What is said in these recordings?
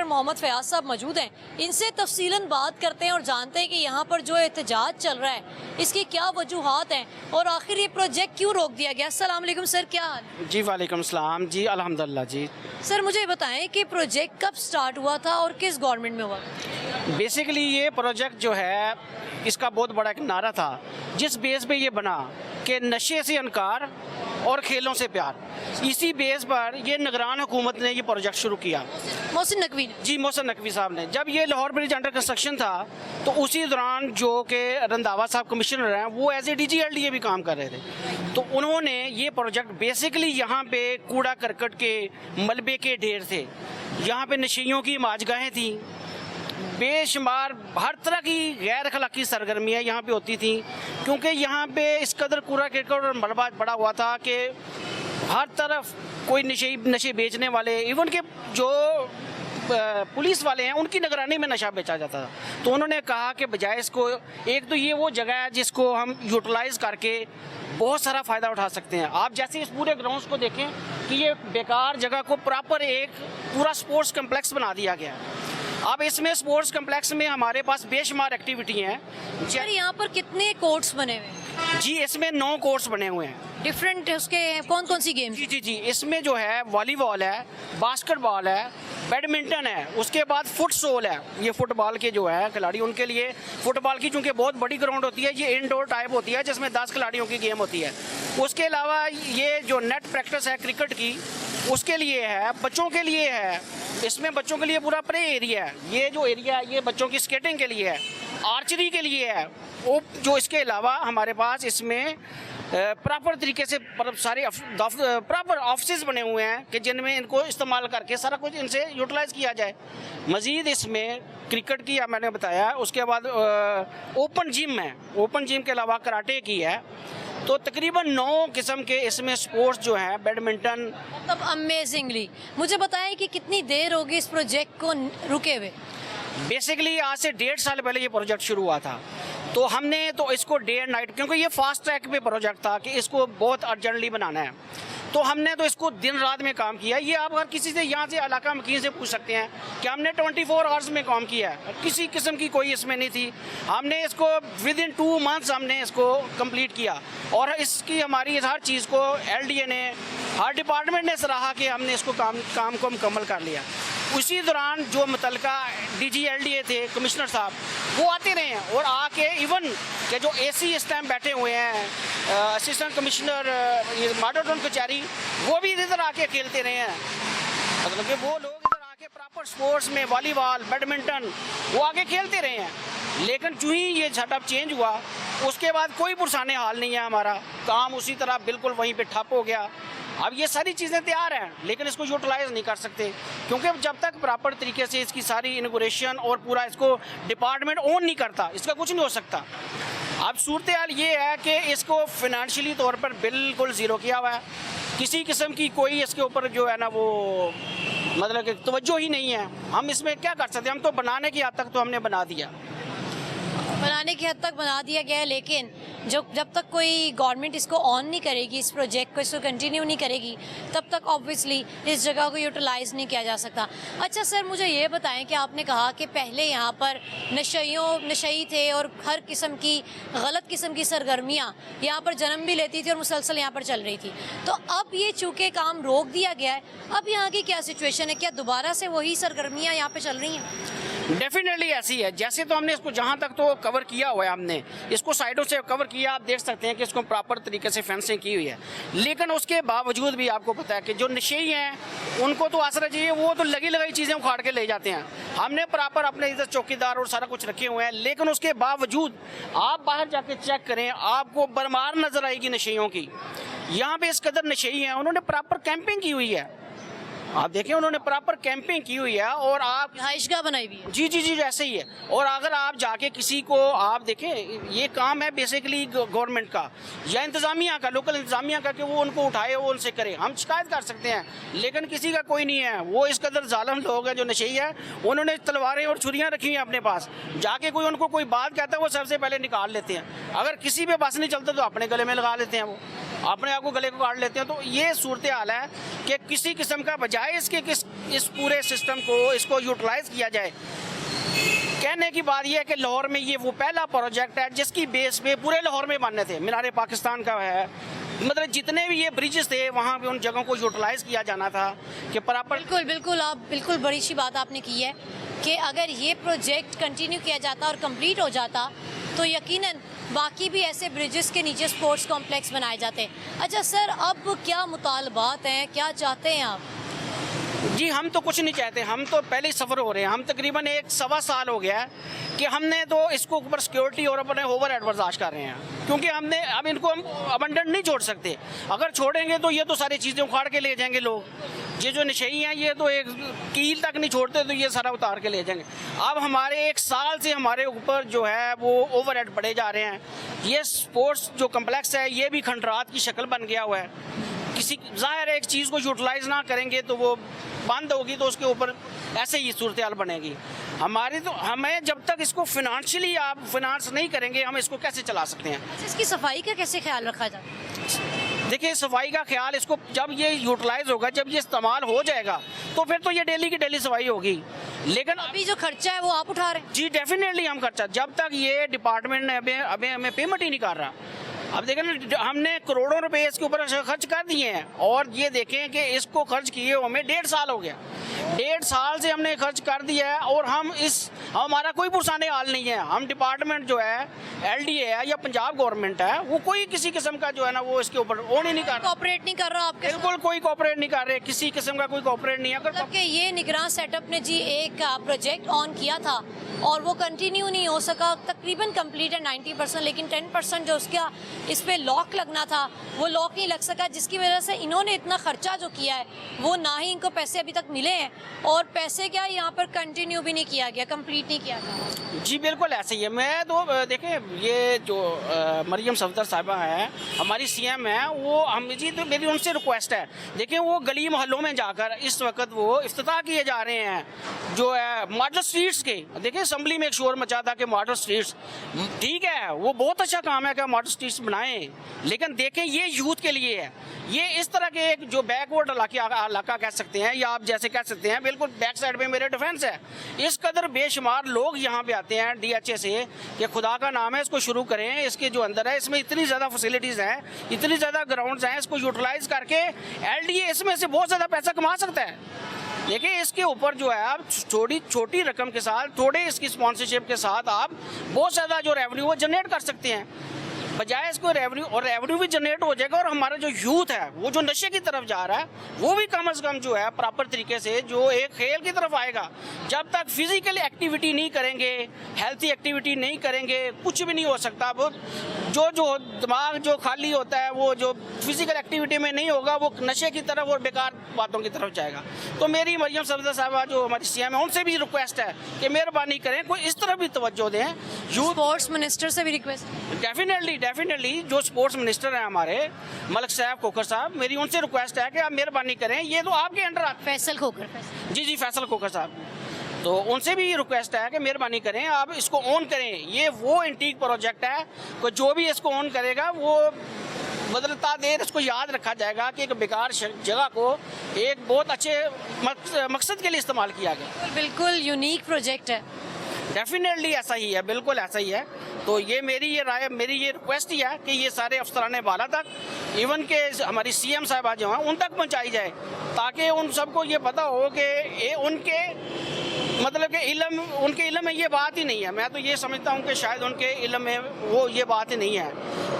Inspector Mohammad Fayaz साहब मौजूद हैं, इनसे तफसीलन बात करते हैं और जानते हैं कि यहाँ पर जो एहतजाज चल रहा है इसकी क्या वजूहात हैं और आखिर ये प्रोजेक्ट क्यों रोक दिया गया। अस्सलाम वालेकुम सर, क्या हाल? जी वालेकुम सलाम जी, अल्हम्दुलिल्लाह जी। सर मुझे बताएं कि प्रोजेक्ट कब स्टार्ट हुआ था और किस गवर्नमेंट में हुआ? बेसिकली ये प्रोजेक्ट जो है इसका बहुत बड़ा एक नारा था जिस बेस पे ये बना कि नशे से इनकार और खेलों से प्यार। इसी बेस पर ये निगरान हुकूमत ने ये प्रोजेक्ट शुरू किया। मोहसिन नकवी ने? जी, मोहसिन नकवी साहब ने। जब ये लाहौर ब्रिज अंडर कंस्ट्रक्शन था तो उसी दौरान जो कि रंधावा साहब कमिश्नर हैं वो एज ए DGLDA भी काम कर रहे थे, तो उन्होंने ये प्रोजेक्ट बेसिकली यहाँ पे कूड़ा करकट के मलबे के ढेर थे, यहाँ पे नशेइयों की माजगाहें थी, बेशुमार हर तरह की गैर अखलाकी सरगर्मियाँ यहाँ पे होती थी, क्योंकि यहाँ पे इस कदर कूड़ा करकट और मलबा पड़ा हुआ था कि हर तरफ कोई नशे बेचने वाले, इवन के जो पुलिस वाले हैं उनकी निगरानी में नशा बेचा जाता था। तो उन्होंने कहा कि बजाय इसको, एक तो ये वो जगह है जिसको हम यूटिलाइज करके बहुत सारा फ़ायदा उठा सकते हैं। आप जैसे इस पूरे ग्राउंड्स को देखें कि ये बेकार जगह को प्रॉपर एक पूरा स्पोर्ट्स कम्प्लेक्स बना दिया गया है। अब इसमें स्पोर्ट्स कम्प्लेक्स में हमारे पास बेशुमार एक्टिविटी हैं। सर यहाँ पर कितने कोर्ट्स बने हुए हैं? जी, इसमें 9 कोर्ट्स बने हुए हैं। डिफरेंट उसके कौन कौन सी गेम्स? जी, इसमें जो है वॉलीबॉल है, बास्केटबॉल है, बैडमिंटन है, उसके बाद फुटसोल है। ये फुटबॉल के जो है खिलाड़ी उनके लिए, फुटबॉल की चूंकि बहुत बड़ी ग्राउंड होती है, ये इंडोर टाइप होती है जिसमें 10 खिलाड़ियों की गेम होती है। उसके अलावा ये जो नेट प्रैक्टिस है क्रिकेट की, उसके लिए है, बच्चों के लिए है। इसमें बच्चों के लिए पूरा प्ले एरिया है। ये जो एरिया है ये बच्चों की स्केटिंग के लिए है, आर्चरी के लिए है। वो जो इसके अलावा हमारे पास इसमें प्रॉपर तरीके से सारे प्रॉपर ऑफिस बने हुए हैं कि जिनमें इनको इस्तेमाल करके सारा कुछ इनसे यूटिलाइज किया जाए। मज़ीद इसमें क्रिकेट की मैंने बताया, उसके बाद ओपन जिम है, ओपन जिम के अलावा कराटे की है। तो तकरीबन 9 किस्म के इसमें स्पोर्ट्स जो हैं, बैडमिंटन। मतलब अमेजिंगली। मुझे बताएं कि कितनी देर होगी इस प्रोजेक्ट को रुके हुए? बेसिकली आज से 1.5 साल पहले ये प्रोजेक्ट शुरू हुआ था, तो हमने तो इसको डे एंड नाइट, क्योंकि ये फास्ट ट्रैक पे प्रोजेक्ट था कि इसको बहुत अर्जेंटली बनाना है, तो हमने तो इसको दिन रात में काम किया। ये आप अगर किसी से यहाँ से इलाका मकीन से पूछ सकते हैं कि हमने 24 आवर्स में काम किया है, किसी किस्म की कोई इसमें नहीं थी। हमने इसको विद इन 2 मंथ्स हमने इसको कंप्लीट किया और इसकी हमारी हर चीज़ को LDA ने, हर डिपार्टमेंट ने सराहा कि हमने इसको काम को मुकम्मल कर लिया। उसी दौरान जो मुतलका DGLDA थे कमिश्नर साहब, वो आते रहे हैं और आके इवन के जो AC इस टाइम बैठे हुए हैं, असिस्टेंट कमिश्नर मॉडर्न कचहरी, वो भी इधर आके खेलते रहे हैं। मतलब कि वो लोग इधर आके प्रॉपर स्पोर्ट्स में वॉलीबॉल, बैडमिंटन वो आके खेलते रहे हैं। लेकिन जो ही ये सेटअप चेंज हुआ उसके बाद कोई पुरसाने हाल नहीं है, हमारा काम उसी तरह बिल्कुल वहीं पे ठप हो गया। अब ये सारी चीज़ें तैयार हैं लेकिन इसको यूटिलाइज नहीं कर सकते, क्योंकि जब तक प्रॉपर तरीके से इसकी सारी इनॉग्रेशन और पूरा इसको डिपार्टमेंट ओन नहीं करता, इसका कुछ नहीं हो सकता। अब सूरत हाल ये है कि इसको फिनेंशियली तौर पर बिल्कुल ज़ीरो किया हुआ है, किसी किस्म की कोई इसके ऊपर जो है ना वो मतलब कि तवज्जो ही नहीं है। हम इसमें क्या कर सकते हैं? हम तो बनाने की हद तक तो हमने बना दिया, बनाने की हद तक बना दिया गया है, लेकिन जब तक कोई गवर्नमेंट इसको ऑन नहीं करेगी, इस प्रोजेक्ट को इसको कंटिन्यू नहीं करेगी, तब तक ऑब्वियसली इस जगह को यूटिलाइज़ नहीं किया जा सकता। अच्छा सर, मुझे ये बताएं कि आपने कहा कि पहले यहाँ पर नशई थे और हर किस्म की गलत किस्म की सरगर्मियाँ यहाँ पर जन्म भी लेती थी और मुसलसल यहाँ पर चल रही थी, तो अब ये चूँकि काम रोक दिया गया है, अब यहाँ की क्या सिचुएशन है? क्या दोबारा से वही सरगर्मियाँ यहाँ पर चल रही हैं? डेफिनेटली ऐसी है। जैसे तो हमने इसको जहाँ तक तो कवर किया हुआ है, हमने इसको साइडों से कवर किया, आप देख सकते हैं कि इसको प्रॉपर तरीके से फेंसिंग की हुई है। लेकिन उसके बावजूद भी आपको पता है कि जो नशेई हैं उनको तो आसरा चाहिए, वो तो लगी लगाई चीज़ें उखाड़ के ले जाते हैं। हमने प्रॉपर अपने इधर चौकीदार और सारा कुछ रखे हुए हैं, लेकिन उसके बावजूद आप बाहर जाके चेक करें, आपको भरमार नजर आएगी नशेइयों की। यहाँ पे इस कदर नशेई हैं, उन्होंने प्रॉपर कैंपिंग की हुई है। आप देखें, उन्होंने प्रॉपर कैंपिंग की हुई है और आप रिहाइशगाह बनाई हुई है। जी ऐसे ही है। और अगर आप जाके किसी को आप देखें, ये काम है बेसिकली गवर्नमेंट का या इंतज़ामिया का, लोकल इंतज़ामिया का, कि वो उनको उठाए, वो उनसे करे। हम शिकायत कर सकते हैं लेकिन किसी का कोई नहीं है। वो इस कदर जालिम लोग हैं जो नशेई है, उन्होंने तलवारें और छुरियाँ रखी हैं अपने पास। जाके कोई उनको कोई बात कहता है वो सबसे पहले निकाल लेते हैं। अगर किसी पे बस नहीं चलता तो अपने गले में लगा लेते हैं वो। अपने आप को गले को काट लेते हैं। तो ये सूरत हाल है कि किसी किस्म का बजाय इसके इस पूरे सिस्टम को इसको यूटिलाइज किया जाए। कहने की बात यह है कि लाहौर में ये वो पहला प्रोजेक्ट है जिसकी बेस पे पूरे लाहौर में बनने थे। मीनार पाकिस्तान का है, मतलब जितने भी ये ब्रिजेस थे वहाँ पे उन जगहों को यूटिलाइज किया जाना था कि प्रॉपर। बिल्कुल बिल्कुल, आप बिल्कुल बड़ी सी बात आपने की है कि अगर ये प्रोजेक्ट कंटिन्यू किया जाता और कंप्लीट हो जाता तो यकीनन बाकी भी ऐसे ब्रिजेस के नीचे स्पोर्ट्स कॉम्प्लेक्स बनाए जाते। अच्छा सर, अब क्या मुतालबात हैं, क्या चाहते हैं आप? जी हम तो कुछ नहीं चाहते, हम तो पहले ही सफ़र हो रहे हैं। हम तकरीबन 1-1.25 साल हो गया है कि हमने तो इसको ऊपर सिक्योरिटी और अपने ओवर हेड बर्दाश्त कर रहे हैं, क्योंकि हमने अब इनको हम अबंडन नहीं छोड़ सकते। अगर छोड़ेंगे तो ये तो सारी चीज़ें उखाड़ के ले जाएंगे लोग। ये जो नशेई हैं ये तो एक कील तक नहीं छोड़ते तो ये सारा उतार के ले जाएंगे। अब हमारे 1 साल से हमारे ऊपर जो है वो ओवर हेड बढ़े जा रहे हैं। ये स्पोर्ट्स जो कम्प्लेक्स है ये भी खंडरात की शक्ल बन गया हुआ है। किसी ज़ाहिर है एक चीज़ को यूटिलाइज ना करेंगे तो वो बंद होगी तो उसके ऊपर ऐसे ही सूरत हाल बनेगी हमारी। तो हमें जब तक इसको फिनेंशियली आप फिनांस नहीं करेंगे हम इसको कैसे चला सकते हैं? अच्छा, इसकी सफाई का कैसे ख्याल रखा जाए? देखिए सफाई का ख्याल इसको जब ये यूटिलाइज होगा, जब ये इस्तेमाल हो जाएगा तो फिर तो ये डेली की डेली सफाई होगी। लेकिन अभी जो खर्चा है वो आप उठा रहे हैं? जी डेफिनेटली हम खर्चा, जब तक ये डिपार्टमेंट ने अभी हमें पेमेंट ही नहीं कर रहा। अब देखें ना, हमने करोड़ों रुपए इसके ऊपर खर्च कर दिए हैं और ये देखें कि इसको खर्च किए हमें 1.5 साल हो गया। 1.5 साल से हमने खर्च कर दिया है और हमारा कोई पुरसाने हाल नहीं है। हम डिपार्टमेंट जो है LDA है या पंजाब गवर्नमेंट है वो कोई किसी किस्म का जो है ना वो इसके ऊपर ऑन ही नहीं कर रहा, कोऑपरेट नहीं कर रहा आपके साथ? बिल्कुल कोई कोऑपरेट नहीं कर रहे, किसी किस्म का कोई कोऑपरेट नहीं है। अगर मतलब कि ये निगरान सेटअप ने जी एक प्रोजेक्ट ऑन किया था और वो कंटिन्यू नहीं हो सका, तकरीबन कंप्लीट है 90%, लेकिन 10% जो उसका इस पे लॉक लगना था वो लॉक नहीं लग सका, जिसकी वजह से इन्होंने इतना खर्चा जो किया है वो ना ही इनको पैसे अभी तक मिले हैं और पैसे क्या यहाँ पर कंटिन्यू भी नहीं किया गया, कंप्लीट नहीं किया गया। जी बिल्कुल ऐसे ही है। मैं तो देखें ये जो मरियम सफदर साहिबा है हमारी CM है, वो हम जी तो मेरी उनसे रिक्वेस्ट है, देखिए वो गली मोहल्लों में जाकर इस वक्त वो इफ्तिताह किए जा रहे हैं जो है मॉडल स्ट्रीट्स के। देखिए असेंबली में एक शोर मचा था कि मॉडल स्ट्रीट्स, ठीक है वो बहुत अच्छा काम है कि मॉडल स्ट्रीट्स बनाएं, लेकिन देखें ये यूथ के लिए है। ये इस तरह के एक जो बैकवर्ड इलाका कह सकते हैं या आप जैसे कह सकते हैं, बिल्कुल बैक साइड में मेरे डिफेंस है। इस कदर बेशुमार लोग यहाँ पे आते हैं DHA से कि खुदा का नाम है इसको शुरू करें। इसके जो अंदर है इसमें इतनी ज़्यादा फैसिलिटीज़ हैं, इतनी ज़्यादा ग्राउंड्स हैं, इसको यूटिलाइज करके LDA इसमें से बहुत ज़्यादा पैसा कमा सकता है। देखिए इसके ऊपर जो है आप छोटी रकम के साथ, थोड़े इसकी स्पॉन्सरशिप के साथ आप बहुत ज़्यादा जो रेवेन्यू वो जनरेट कर सकते हैं। बजाय इसको रेवेन्यू भी जनरेट हो जाएगा और हमारा जो यूथ है वो जो नशे की तरफ जा रहा है वो भी कम से कम जो है प्रॉपर तरीके से जो एक खेल की तरफ आएगा। जब तक फिजिकल एक्टिविटी नहीं करेंगे, हेल्थी एक्टिविटी नहीं करेंगे, कुछ भी नहीं हो सकता। वो जो दिमाग जो खाली होता है वो जो फिजिकल एक्टिविटी में नहीं होगा वो नशे की तरफ और बेकार बातों की तरफ जाएगा। तो मेरी मरियम सफदर साहबा जो हमारी CM है उनसे भी रिक्वेस्ट है कि मेहरबानी करें कोई इस तरफ भी तवज्जो दें। यूथ स्पोर्ट्स मिनिस्टर से भी रिक्वेस्ट? डेफिनेटली जो स्पोर्ट्स मिनिस्टर हैं हमारे मलिक साहब खोखर साहब, मेरी उनसे रिक्वेस्ट है कि आप मेहरबानी करें, ये तो आपके अंडर आते। फैसल खोखर? जी फैसल खोखर साहब, तो उनसे भी रिक्वेस्ट है कि मेहरबानी करें आप इसको ऑन करें। ये वो एंटीक प्रोजेक्ट है कि जो भी इसको ऑन करेगा वो बदलता देर इसको याद रखा जाएगा कि एक बेकार जगह को एक बहुत अच्छे मकसद के लिए इस्तेमाल किया गया। बिल्कुल यूनिक प्रोजेक्ट है। डेफिनेटली ऐसा ही है, बिल्कुल ऐसा ही है। तो ये मेरी ये राय, मेरी ये रिक्वेस्ट ही है कि ये सारे अफसरान बाला तक, इवन के हमारी CM साहिबा जो हैं उन तक पहुंचाई जाए, ताकि उन सबको ये पता हो कि ये उनके मतलब कि उनके इल्म में ये बात ही नहीं है। मैं तो ये समझता हूँ कि शायद उनके इल्म में वो ये बात ही नहीं है,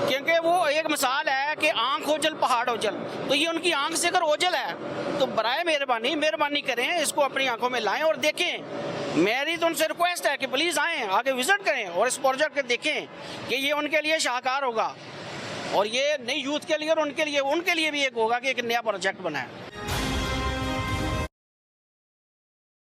क्योंकि वो एक मिसाल है कि आँख ओझल पहाड़ ओझल, तो ये उनकी आँख से अगर ओझल है तो बराए मेहरबानी करें इसको अपनी आंखों में लाएं और देखें। मेरी तो उनसे रिक्वेस्ट है कि प्लीज़ आएँ, आके विजिट करें और इस प्रोजेक्ट को देखें कि ये उनके लिए शाहकार होगा और ये नई यूथ के लिए और उनके लिए भी एक होगा कि एक नया प्रोजेक्ट बना है।